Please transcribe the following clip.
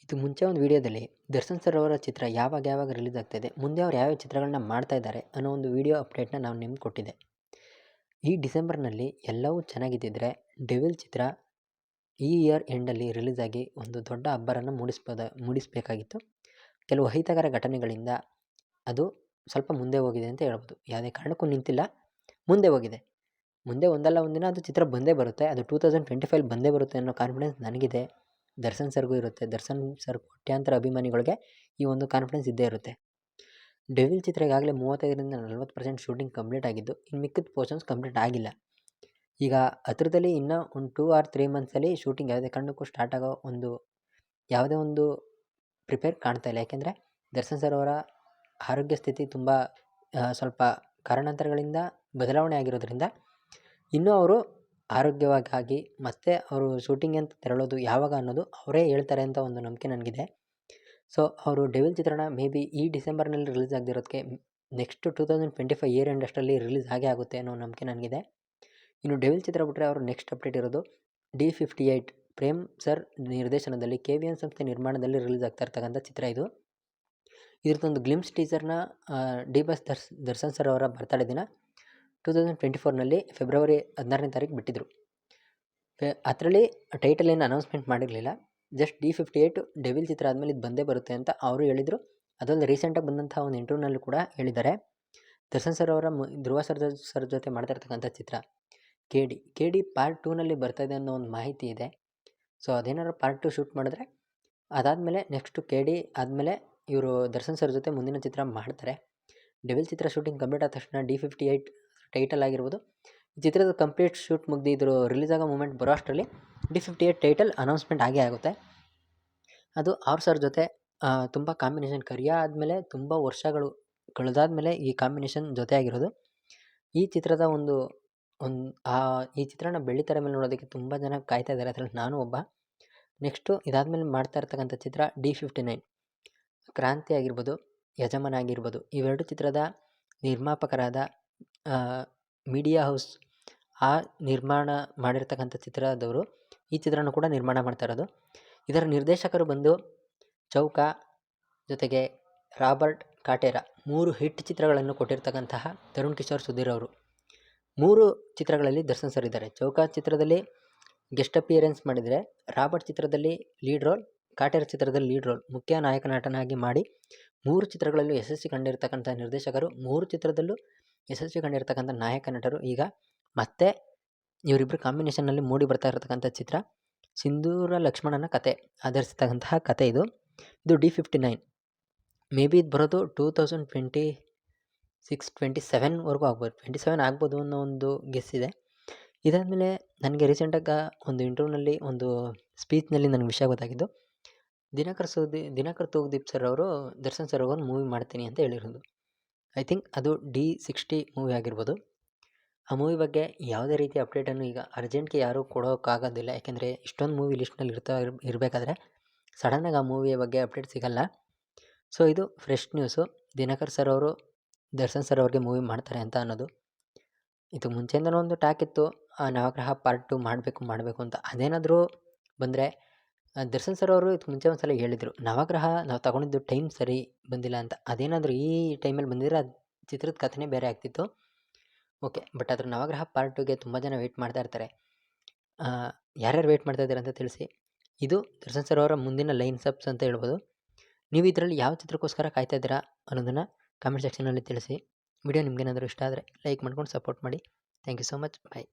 ಇದು ಮುಂಚೆ ಒಂದು ವೀಡಿಯೋದಲ್ಲಿ ದರ್ಶನ್ ಸರ್ ಅವರ ಚಿತ್ರ ಯಾವಾಗ ರಿಲೀಸ್ ಆಗ್ತಾಯಿದೆ, ಮುಂದೆ ಅವ್ರು ಯಾವ್ಯಾವ ಚಿತ್ರಗಳನ್ನ ಮಾಡ್ತಾ ಇದ್ದಾರೆ ಅನ್ನೋ ಒಂದು ವೀಡಿಯೋ ಅಪ್ಡೇಟ್ನ ನಾನು ನಿಮ್ಗೆ ಕೊಟ್ಟಿದ್ದೆ. ಈ ಡಿಸೆಂಬರ್ನಲ್ಲಿ ಎಲ್ಲವೂ ಚೆನ್ನಾಗಿದ್ದಿದ್ರೆ ಡೆವಿಲ್ ಚಿತ್ರ ಈ ಇಯರ್ ಎಂಡಲ್ಲಿ ರಿಲೀಸ್ ಆಗಿ ಒಂದು ದೊಡ್ಡ ಅಬ್ಬರನ್ನು ಮೂಡಿಸಬೇಕಾಗಿತ್ತು. ಕೆಲವು ಅಹಿತಕರ ಘಟನೆಗಳಿಂದ ಅದು ಸ್ವಲ್ಪ ಮುಂದೆ ಹೋಗಿದೆ ಅಂತ ಹೇಳ್ಬೋದು. ಯಾವುದೇ ಕಾರಣಕ್ಕೂ ನಿಂತಿಲ್ಲ, ಮುಂದೆ ಹೋಗಿದೆ. ಮುಂದೆ ಒಂದಲ್ಲ ಒಂದಿನ ಅದು ಚಿತ್ರ ಬಂದೇ ಬರುತ್ತೆ. ಅದು 2025 ಬಂದೇ ಬರುತ್ತೆ ಅನ್ನೋ ಕಾನ್ಫಿಡೆನ್ಸ್ ನನಗಿದೆ, ದರ್ಶನ್ ಸರ್ಗೂ ಇರುತ್ತೆ. ದರ್ಶನ್ ಸರ್ ಕೋಟ್ಯಾಂತರ ಅಭಿಮಾನಿಗಳಿಗೆ ಈ ಒಂದು ಕಾನ್ಫಿಡೆನ್ಸ್ ಇದ್ದೇ ಇರುತ್ತೆ. ಡೆವಿಲ್ ಚಿತ್ರ ಈಗಾಗಲೇ 35ರಿಂದ 40% ಶೂಟಿಂಗ್ ಕಂಪ್ಲೀಟ್ ಆಗಿದ್ದು, ಇನ್ನು ಮಿಕ್ಕಿದ ಪೋರ್ಷನ್ಸ್ ಕಂಪ್ಲೀಟ್ ಆಗಿಲ್ಲ. ಈಗ ಹತ್ರದಲ್ಲಿ ಇನ್ನೂ ಒಂದು 2 or 3 ಮಂತ್ಸಲ್ಲಿ ಶೂಟಿಂಗ್ ಯಾವುದೇ ಕಾರಣಕ್ಕೂ ಸ್ಟಾರ್ಟ್ ಆಗೋ ಯಾವುದೇ ಒಂದು ಪ್ರಿಪೇರ್ ಕಾಣ್ತಾ ಇಲ್ಲ. ಯಾಕೆಂದರೆ ದರ್ಶನ್ ಸರ್ ಅವರ ಆರೋಗ್ಯ ಸ್ಥಿತಿ ತುಂಬ ಸ್ವಲ್ಪ ಕಾರಣಾಂತರಗಳಿಂದ ಬದಲಾವಣೆ ಆಗಿರೋದ್ರಿಂದ ಇನ್ನೂ ಅವರು ಆರೋಗ್ಯವಾಗಿ ಮತ್ತೆ ಅವರು ಶೂಟಿಂಗ್ ಅಂತ ತೆರಳೋದು ಯಾವಾಗ ಅನ್ನೋದು ಅವರೇ ಹೇಳ್ತಾರೆ ಅಂತ ಒಂದು ನಂಬಿಕೆ ನನಗಿದೆ. ಸೊ ಅವರು ಡೆವಿಲ್ ಚಿತ್ರಣ ಮೇ ಬಿ ಈ ಡಿಸೆಂಬರ್ನಲ್ಲಿ ರಿಲೀಸ್ ಆಗದಿರೋದಕ್ಕೆ ನೆಕ್ಸ್ಟ್ 2025 ಇಯರ್ ಎಂಡ್ ಅಷ್ಟರಲ್ಲಿ ರಿಲೀಸ್ ಆಗುತ್ತೆ ಅನ್ನೋ ನಂಬಿಕೆ ನನಗಿದೆ. ಇನ್ನು ಡೆವಿಲ್ ಚಿತ್ರ ಬಿಟ್ಟರೆ ಅವರು ನೆಕ್ಸ್ಟ್ ಅಪ್ಡೇಟ್ ಇರೋದು D58 ಪ್ರೇಮ್ ಸರ್ ನಿರ್ದೇಶನದಲ್ಲಿ KVN ಸಂಸ್ಥೆ ನಿರ್ಮಾಣದಲ್ಲಿ ರಿಲೀಸ್ ಆಗ್ತಾ ಇರ್ತಕ್ಕಂಥ ಚಿತ್ರ ಇದು. ಇದ್ರದ್ದೊಂದು ಗ್ಲಿಮ್ಸ್ ಟೀಸರ್ನ ಡಿ ಬಾಸ್ ದರ್ಶನ್ ಸರ್ ಅವರ ಬರ್ತಡೇ ದಿನ 2024ನಲ್ಲಿ ಫೆಬ್ರವರಿ 16ನೇ ತಾರೀಕು ಬಿಟ್ಟಿದ್ದರು. ಅದರಲ್ಲಿ ಟೈಟಲ್ ಏನು ಅನೌನ್ಸ್ಮೆಂಟ್ ಮಾಡಿರಲಿಲ್ಲ. ಜಸ್ಟ್ D58 ಡೆವಿಲ್ ಚಿತ್ರ ಆದಮೇಲೆ ಇದು ಬಂದೇ ಬರುತ್ತೆ ಅಂತ ಅವರು ಹೇಳಿದರು. ಅದೊಂದು ರೀಸೆಂಟಾಗಿ ಬಂದಂಥ ಒಂದು ಇಂಟರ್ವ್ಯೂನಲ್ಲಿ ಕೂಡ ಹೇಳಿದ್ದಾರೆ. ದರ್ಶನ್ ಸರ್ ಅವರ ಧ್ರುವ ಸರ್ ಜೊತೆ ಮಾಡ್ತಾ ಇರ್ತಕ್ಕಂಥ ಚಿತ್ರ KD ಪಾರ್ಟ್ 2ನಲ್ಲಿ ಬರ್ತಾಯಿದೆ ಅನ್ನೋ ಒಂದು ಮಾಹಿತಿ ಇದೆ. ಸೊ ಅದೇನಾದ್ರು ಪಾರ್ಟ್ 2 ಶೂಟ್ ಮಾಡಿದ್ರೆ ಅದಾದಮೇಲೆ ನೆಕ್ಸ್ಟು KD ಆದಮೇಲೆ ಇವರು ದರ್ಶನ್ ಸರ್ ಜೊತೆ ಮುಂದಿನ ಚಿತ್ರ ಮಾಡ್ತಾರೆ. ಡೆವಿಲ್ ಚಿತ್ರ ಶೂಟಿಂಗ್ ಕಂಪ್ಲೀಟ್ ಆದ ತಕ್ಷಣ D58 ಟೈಟಲ್ ಆಗಿರ್ಬೋದು. ಈ ಚಿತ್ರದ ಕಂಪ್ಲೀಟ್ ಶೂಟ್ ಮುಗಿದು ಇದ್ರ ರಿಲೀಸ್ ಆಗೋ ಮೂಮೆಂಟ್ ಬರೋ ಅಷ್ಟರಲ್ಲಿ D58 ಟೈಟಲ್ ಅನೌನ್ಸ್ಮೆಂಟ್ ಆಗೇ ಆಗುತ್ತೆ. ಅದು ಅವ್ರ ಸರ್ ಜೊತೆ ತುಂಬ ಕಾಂಬಿನೇಷನ್ ಕರಿಯಾ ಆದಮೇಲೆ ತುಂಬ ವರ್ಷಗಳು ಕಳೆದಾದ್ಮೇಲೆ ಈ ಕಾಂಬಿನೇಷನ್ ಜೊತೆ ಆಗಿರೋದು. ಈ ಚಿತ್ರದ ಈ ಚಿತ್ರನ ಬೆಳ್ಳಿತೆರೆ ಮೇಲೆ ನೋಡೋದಕ್ಕೆ ತುಂಬ ಜನ ಕಾಯ್ತಾ ಇದ್ದಾರೆ. ಅದರಲ್ಲಿ ನಾನು ಒಬ್ಬ. ನೆಕ್ಸ್ಟು ಇದಾದಮೇಲೆ ಮಾಡ್ತಾ ಇರ್ತಕ್ಕಂಥ ಚಿತ್ರ D59 ಕ್ರಾಂತಿ ಆಗಿರ್ಬೋದು, ಯಜಮಾನ ಆಗಿರ್ಬೋದು. ಇವೆರಡು ಚಿತ್ರದ ನಿರ್ಮಾಪಕರಾದ ಮೀಡಿಯಾ ಹೌಸ್ ನಿರ್ಮಾಣ ಮಾಡಿರ್ತಕ್ಕಂಥ ಚಿತ್ರದವರು ಈ ಚಿತ್ರನ ಕೂಡ ನಿರ್ಮಾಣ ಮಾಡ್ತಾ ಇರೋದು. ಇದರ ನಿರ್ದೇಶಕರು ಬಂದು ಚೌಕ ಜೊತೆಗೆ ರಾಬರ್ಟ್ ಕಾಟೇರ 3 ಹಿಟ್ ಚಿತ್ರಗಳನ್ನು ಕೊಟ್ಟಿರ್ತಕ್ಕಂತಹ ತರುಣ್ ಕಿಶೋರ್ ಸುಧೀರ್ ಅವರು. 3 ಚಿತ್ರಗಳಲ್ಲಿ ದರ್ಶನ್ ಸರ್ ಇದ್ದಾರೆ. ಚೌಕ ಚಿತ್ರದಲ್ಲಿ ಗೆಸ್ಟ್ ಅಪಿಯರೆನ್ಸ್ ಮಾಡಿದರೆ, ರಾಬರ್ಟ್ ಚಿತ್ರದಲ್ಲಿ ಲೀಡ್ ರೋಲ್, ಕಾಟೇರ ಚಿತ್ರದಲ್ಲಿ ಲೀಡ್ ರೋಲ್ ಮುಖ್ಯ ನಾಯಕ ನಟನಾಗಿ ಮಾಡಿ 3 ಚಿತ್ರಗಳಲ್ಲೂ ಯಶಸ್ವಿ ಕಂಡಿರ್ತಕ್ಕಂಥ ನಿರ್ದೇಶಕರು, 3 ಚಿತ್ರದಲ್ಲೂ ಯಶಸ್ವಿ ಕಂಡಿರ್ತಕ್ಕಂಥ ನಾಯಕ ನಟರು. ಈಗ ಮತ್ತೆ ಇವರಿಬ್ಬರು ಕಾಂಬಿನೇಷನ್ನಲ್ಲಿ ಮೂಡಿ ಬರ್ತಾ ಇರತಕ್ಕಂಥ ಚಿತ್ರ ಸಿಂಧೂರ ಲಕ್ಷ್ಮಣನ ಕತೆ ಆಧರಿಸಿರ್ತಕ್ಕಂತಹ ಕತೆ ಇದು D59. ಮೇ ಬಿ ಇದು ಬರೋದು 2026-27ವರೆಗೂ ಆಗ್ಬೋದು. 27 ಆಗ್ಬೋದು ಅನ್ನೋ ಒಂದು ಗೆಸ್ ಇದೆ. ಇದಾದಮೇಲೆ ನನಗೆ ರೀಸೆಂಟಾಗಿ ಒಂದು ಇಂಟರ್ವ್ಯೂನಲ್ಲಿ ಒಂದು ಸ್ಪೀಚ್ನಲ್ಲಿ ನನಗೆ ವಿಷಯ ಗೊತ್ತಾಗಿದ್ದು, ದಿನಕರ್ ತೂಗುದೀಪ್ ಸರ್ ಅವರು ದರ್ಶನ್ ಸರ್ ಒಂದು ಮೂವಿ ಮಾಡ್ತೀನಿ ಅಂತ ಹೇಳಿರೋದು. ಐ ಥಿಂಕ್ ಅದು D60 ಮೂವಿ ಆಗಿರ್ಬೋದು. ಆ ಮೂವಿ ಬಗ್ಗೆ ಯಾವುದೇ ರೀತಿ ಅಪ್ಡೇಟನ್ನು ಈಗ ಅರ್ಜೆಂಟ್ಗೆ ಯಾರೂ ಕೊಡೋಕ್ಕಾಗೋದಿಲ್ಲ. ಯಾಕೆಂದರೆ ಇಷ್ಟೊಂದು ಮೂವಿ ಲಿಸ್ಟ್ನಲ್ಲಿ ಇರಬೇಕಾದ್ರೆ ಸಡನ್ನಾಗಿ ಆ ಮೂವಿಯ ಬಗ್ಗೆ ಅಪ್ಡೇಟ್ ಸಿಗಲ್ಲ. ಸೊ ಇದು ಫ್ರೆಶ್ ನ್ಯೂಸು. ದಿನಕರ್ ಸರ್ ಅವರು ದರ್ಶನ್ ಸರ್ ಅವ್ರಿಗೆ ಮೂವಿ ಮಾಡ್ತಾರೆ ಅಂತ ಅನ್ನೋದು. ಇದು ಮುಂಚೆಯಿಂದನೂ ಒಂದು ಟಾಕ್ ಇತ್ತು, ನವಗ್ರಹ ಪಾರ್ಟ್ 2 ಮಾಡಬೇಕು ಅಂತ. ಅದೇನಾದರೂ ಬಂದರೆ ದರ್ಶನ್ ಸರ್ ಅವರು ಇದಕ್ಕೆ ಮುಂಚೆ ಒಂದು ಸಲ ಹೇಳಿದರು, ನವಗ್ರಹ ನಾವು ತಗೊಂಡಿದ್ದು ಟೈಮ್ ಸರಿ ಬಂದಿಲ್ಲ ಅಂತ. ಅದೇನಾದರೂ ಈ ಟೈಮಲ್ಲಿ ಬಂದಿದ್ರೆ ಅದು ಚಿತ್ರದ ಕಥೆನೇ ಬೇರೆ ಆಗ್ತಿತ್ತು. ಓಕೆ, ಬಟ್ ಅದ್ರ ನವಗ್ರಹ ಪಾರ್ಟ್ 2ಗೆ ತುಂಬ ಜನ ವೆಯ್ಟ್ ಮಾಡ್ತಾ ಇರ್ತಾರೆ. ಯಾರ್ಯಾರು ವೆಯ್ಟ್ ಮಾಡ್ತಾ ಇದ್ದಾರೆ ಅಂತ ತಿಳಿಸಿ. ಇದು ದರ್ಶನ್ ಸರ್ ಅವರ ಮುಂದಿನ ಲೈನ್ ಸಬ್ಸ್ ಅಂತ ಹೇಳ್ಬೋದು. ನೀವು ಇದರಲ್ಲಿ ಯಾವ ಚಿತ್ರಕ್ಕೋಸ್ಕರ ಕಾಯ್ತಾ ಇದ್ದೀರಾ ಅನ್ನೋದನ್ನು ಕಾಮೆಂಟ್ ಸೆಕ್ಷನಲ್ಲಿ ತಿಳಿಸಿ. ವಿಡಿಯೋ ನಿಮಗೇನಾದರೂ ಇಷ್ಟ ಆದರೆ ಲೈಕ್ ಮಾಡ್ಕೊಂಡು ಸಪೋರ್ಟ್ ಮಾಡಿ. Thank you so much. Bye.